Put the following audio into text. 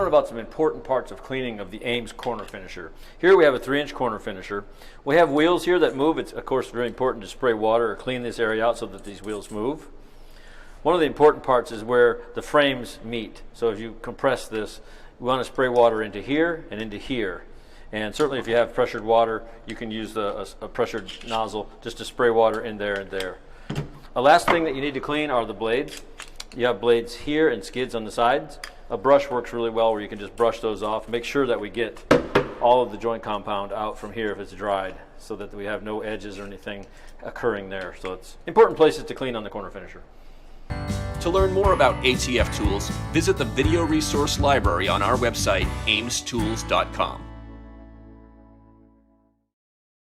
learn about some important parts of cleaning of the AMES corner finisher. Here we have a 3-inch corner finisher. We have wheels here that move. It's of course very important to spray water or clean this area out so that these wheels move. One of the important parts is where the frames meet. So if you compress this, you want to spray water into here and into here. And certainly if you have pressured water, you can use a pressured nozzle just to spray water in there and there. The last thing that you need to clean are the blades. You have blades here and skids on the sides. A brush works really well where you can just brush those off. Make sure that we get all of the joint compound out from here if it's dried so that we have no edges or anything occurring there. So it's important places to clean on the corner finisher. To learn more about ATF tools, visit the video resource library on our website, amestools.com.